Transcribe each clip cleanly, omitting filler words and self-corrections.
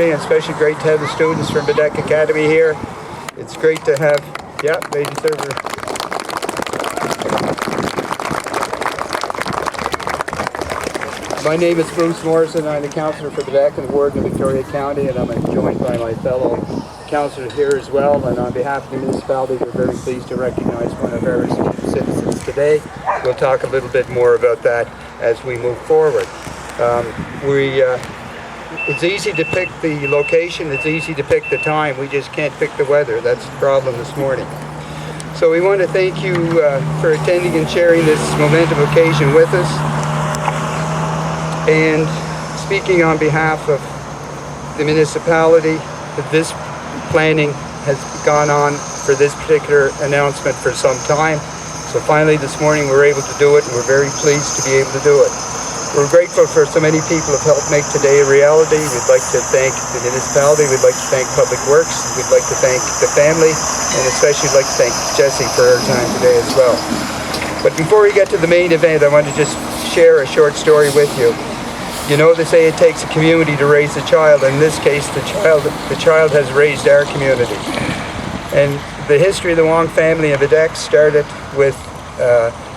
Especially great to have the students from Bedeck Academy here. It's great to have, lady server. My name is Bruce Morrison. I'm the counselor for Bedeck and the warden of Victoria County, and I'm joined by my fellow counselors here as well. And on behalf of the municipality, we're very pleased to recognize one of our citizens today. We'll talk a little bit more about that as we move forward. It's easy to pick the location, it's easy to pick the time, we just can't pick the weather. That's the problem this morning. So we want to thank you for attending and sharing this momentum occasion with us. And speaking on behalf of the municipality, this planning has gone on for this particular announcement for some time. So finally this morning we're able to do it, and we're very pleased to be able to do it. We're grateful for so many people who have helped make today a reality. We'd like to thank the municipality, we'd like to thank Public Works, we'd like to thank the family, and especially like to thank Jessie for her time today as well. But before we get to the main event, I want to just share a short story with you. You know, they say it takes a community to raise a child. In this case, the child has raised our community. And the history of the Wong family in Bedeck started with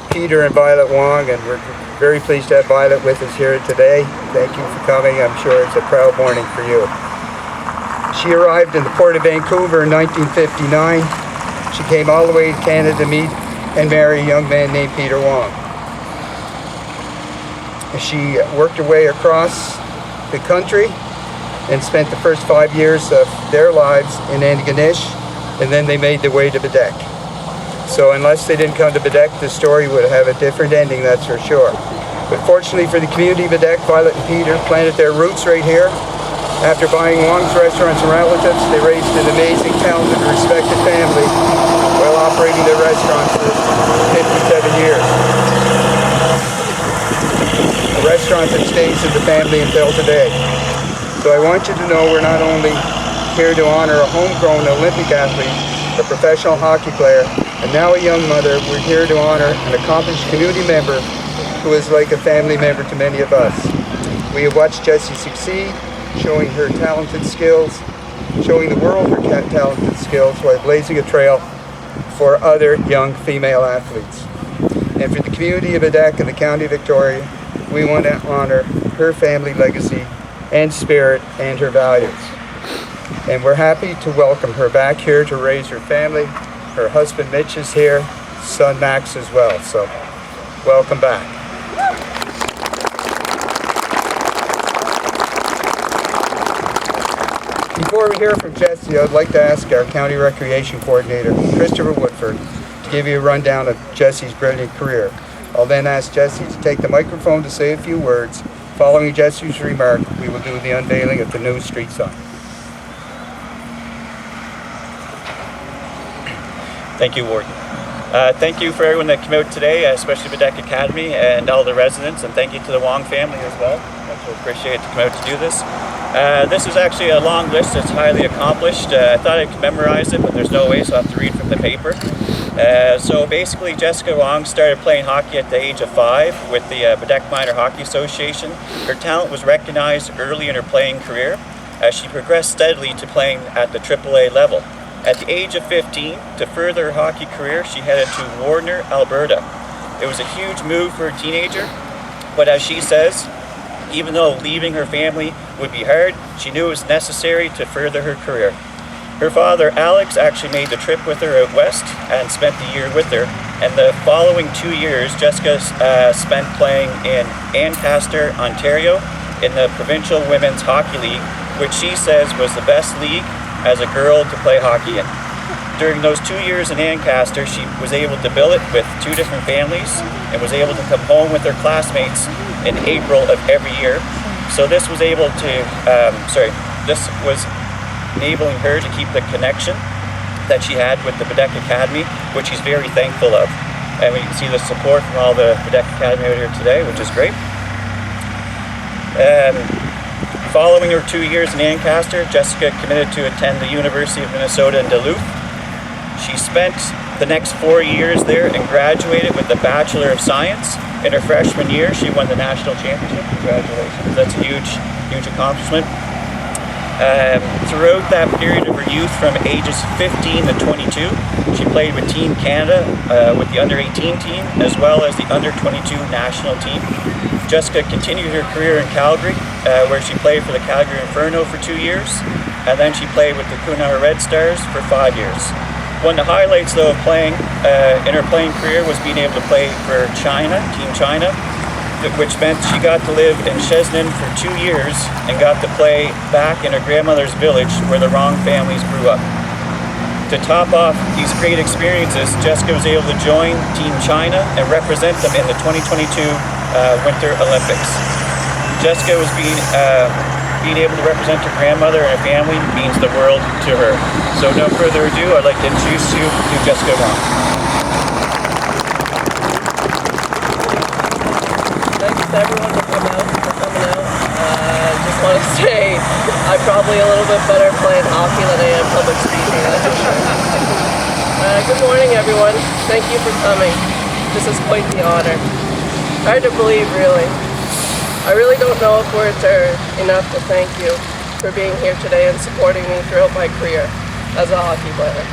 Peter and Violet Wong, and we're very pleased to have Violet with us here today. Thank you for coming. I'm sure it's a proud morning for you. She arrived in the Port of Vancouver in 1959. She came all the way to Canada to meet and marry a young man named Peter Wong. She worked her way across the country and spent the first 5 years of their lives in Antigonish, and then they made their way to Bedeck. So unless they didn't come to Bedeck, the story would have a different ending, that's for sure. But fortunately for the community of Bedeck, Violet and Peter planted their roots right here. After buying Wong's restaurants and relatives, they raised an amazing, talented, respected family while operating their restaurants for 57 years. A restaurant that stays in the family until today. So I want you to know we're not only here to honor a homegrown Olympic athlete, a professional hockey player, and now a young mother. We're here to honor an accomplished community member who is like a family member to many of us. We have watched Jessie succeed, showing her talented skills, showing the world her talented skills while blazing a trail for other young female athletes. And for the community of Bedeck and the County of Victoria, we want to honor her family legacy and spirit and her values. And we're happy to welcome her back here to raise her family. Her husband Mitch is here, son Max as well, so welcome back. Before we hear from Jessie, I'd like to ask our County Recreation Coordinator, Christopher Woodford, to give you a rundown of Jessie's brilliant career. I'll then ask Jessie to take the microphone to say a few words. Following Jessie's remark, we will do the unveiling of the new street sign. Thank you, Warden. Thank you for everyone that came out today, especially Bedeck Academy and all the residents, and thank you to the Wong family as well. I appreciate it to come out to do this. This is actually a long list. It's highly accomplished. I thought I could memorize it, but there's no way, so I have to read from the paper. So basically, Jessica Wong started playing hockey at the age of 5 with the Bedeck Minor Hockey Association. Her talent was recognized early in her playing career as she progressed steadily to playing at the AAA level. At the age of 15, to further her hockey career, she headed to Warner, Alberta. It was a huge move for a teenager, but as she says, even though leaving her family would be hard, she knew it was necessary to further her career. Her father, Alex, actually made the trip with her out west and spent the year with her. And the following 2 years, Jessica spent playing in Ancaster, Ontario, in the Provincial Women's Hockey League, which she says was the best league as a girl to play hockey in. During those 2 years in Ancaster, she was able to bill it with 2 different families and was able to come home with her classmates in April of every year. So this was able to, this was enabling her to keep the connection that she had with the Bedeck Academy, which she's very thankful of. And we can see the support from all the Bedeck Academy out here today, which is great. Following her 2 years in Ancaster, Jessica committed to attend the University of Minnesota in Duluth. She spent the next 4 years there and graduated with a Bachelor of Science. In her freshman year, she won the national championship. Congratulations. That's a huge accomplishment. Throughout that period of her youth, from ages 15 to 22, she played with Team Canada, with the under-18 team, as well as the under-22 national team. Jessica continued her career in Calgary, where she played for the Calgary Inferno for 2 years, and then she played with the Cunard Red Stars for 5 years. One of the highlights, though, of playing in her playing career was being able to play for China, Team China, which meant she got to live in Shenzhen for 2 years and got to play back in her grandmother's village where the Wong families grew up. To top off these great experiences, Jessica was able to join Team China and represent them in the 2022 Winter Olympics. Jessica was being able to represent her grandmother and her family means the world to her. So no further ado, I'd like to introduce you to Jessica Wong. Thanks to everyone for coming out. Just want to say I'm probably a little bit better playing hockey than I am public speaking. That's for sure. Good morning, everyone. Thank you for coming. This is quite the honor. Hard to believe, really. I really don't know if words are enough to thank you for being here today and supporting me throughout my career as a hockey player.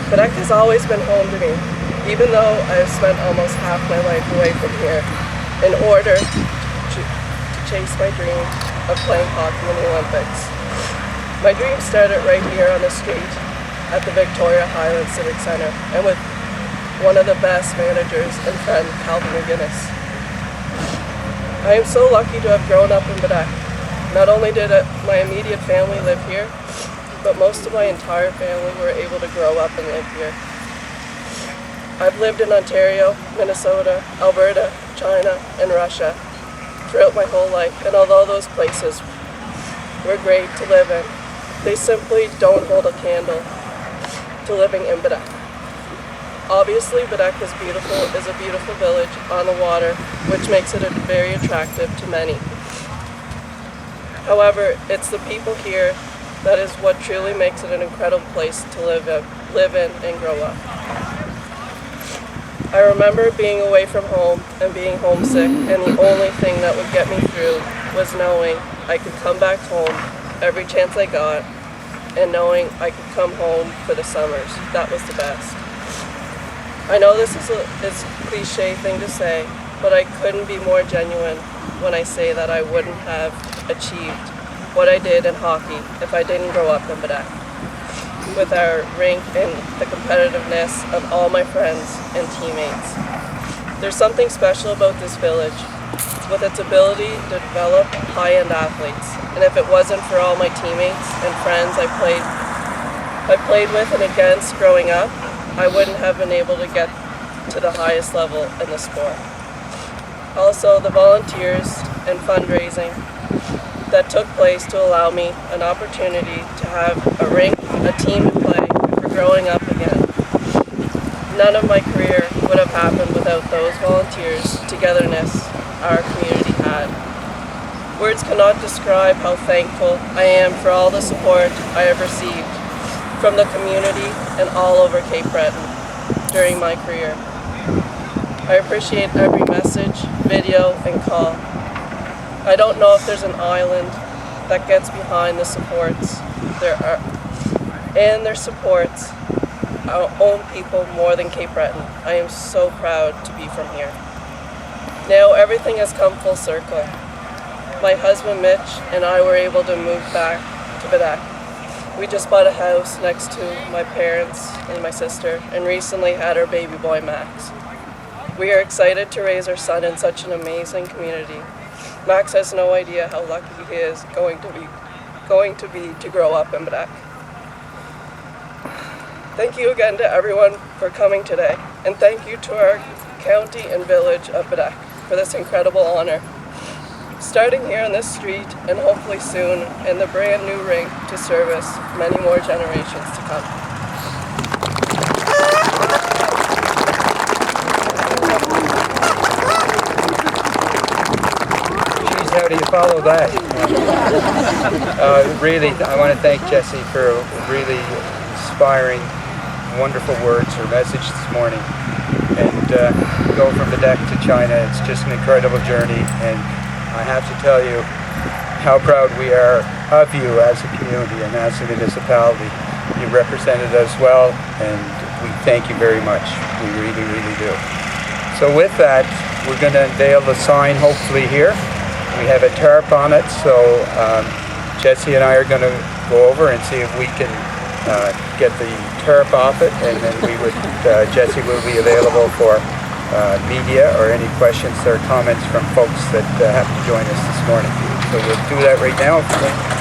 Quebec has always been home to me, even though I have spent almost half my life away from here in order to chase my dream of playing hockey in the Olympics. My dream started right here on the street at the Victoria Highland Civic Centre and with one of the best managers and friend, Calvin McGuinness. I am so lucky to have grown up in Quebec. Not only did my immediate family live here, but most of my entire family were able to grow up and live here. I've lived in Ontario, Minnesota, Alberta, China, and Russia throughout my whole life, and although those places were great to live in, they simply don't hold a candle to living in Quebec. Obviously, Quebec is a beautiful village on the water, which makes it very attractive to many. However, it's the people here that is what truly makes it an incredible place to live in and grow up. I remember being away from home and being homesick, and the only thing that would get me through was knowing I could come back home every chance I got, and knowing I could come home for the summers. That was the best. I know this is a cliche thing to say, but I couldn't be more genuine when I say that I wouldn't have achieved what I did in hockey if I didn't grow up in Quebec, with our rink and the competitiveness of all my friends and teammates. There's something special about this village, with its ability to develop high-end athletes. And if it wasn't for all my teammates and friends I played with and against growing up, I wouldn't have been able to get to the highest level in the sport. Also, the volunteers and fundraising that took place to allow me an opportunity to have a rink, a team to play for growing up again. None of my career would have happened without those volunteers, togetherness our community had. Words cannot describe how thankful I am for all the support I have received from the community and all over Cape Breton during my career. I appreciate every message, video, and call. I don't know if there's an island that gets behind the supports their supports our own people more than Cape Breton. I am so proud to be from here. Now everything has come full circle. My husband Mitch and I were able to move back to Quebec. We just bought a house next to my parents and my sister and recently had our baby boy Max. We are excited to raise our son in such an amazing community. Max has no idea how lucky he is going to be to grow up in Quebec. Thank you again to everyone for coming today, and thank you to our county and village of Quebec for this incredible honor. Starting here on this street and hopefully soon in the brand new rink to service many more generations to come. How do you follow that? Really, I want to thank Jessie for a really inspiring, wonderful words, her message this morning. And go from the deck to China, it's just an incredible journey. And I have to tell you how proud we are of you as a community and as a municipality. You represented us well, and we thank you very much. We really, really do. So with that, we're going to unveil the sign hopefully here. We have a tarp on it, so Jessie and I are going to go over and see if we can get the tarp off it, and then we would, Jessie will be available for media or any questions or comments from folks that have to join us this morning. So we'll do that right now. Okay.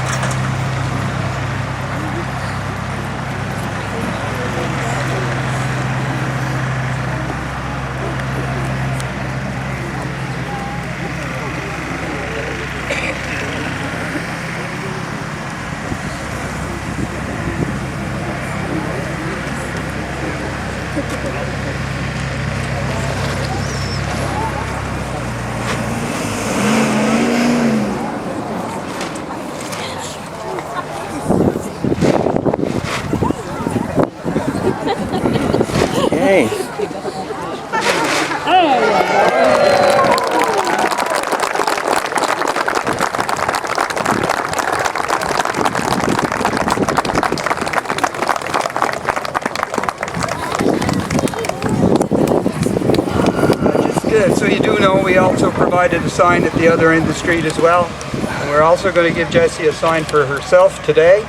Good. So you do know we also provided a sign at the other end of the street as well. And we're also going to give Jessie a sign for herself today.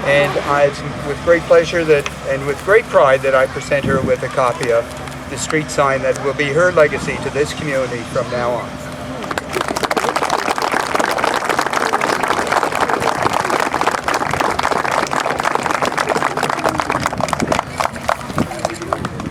And it's with great pleasure and with great pride that I present her with a copy of the street sign that will be her legacy to this community from now on.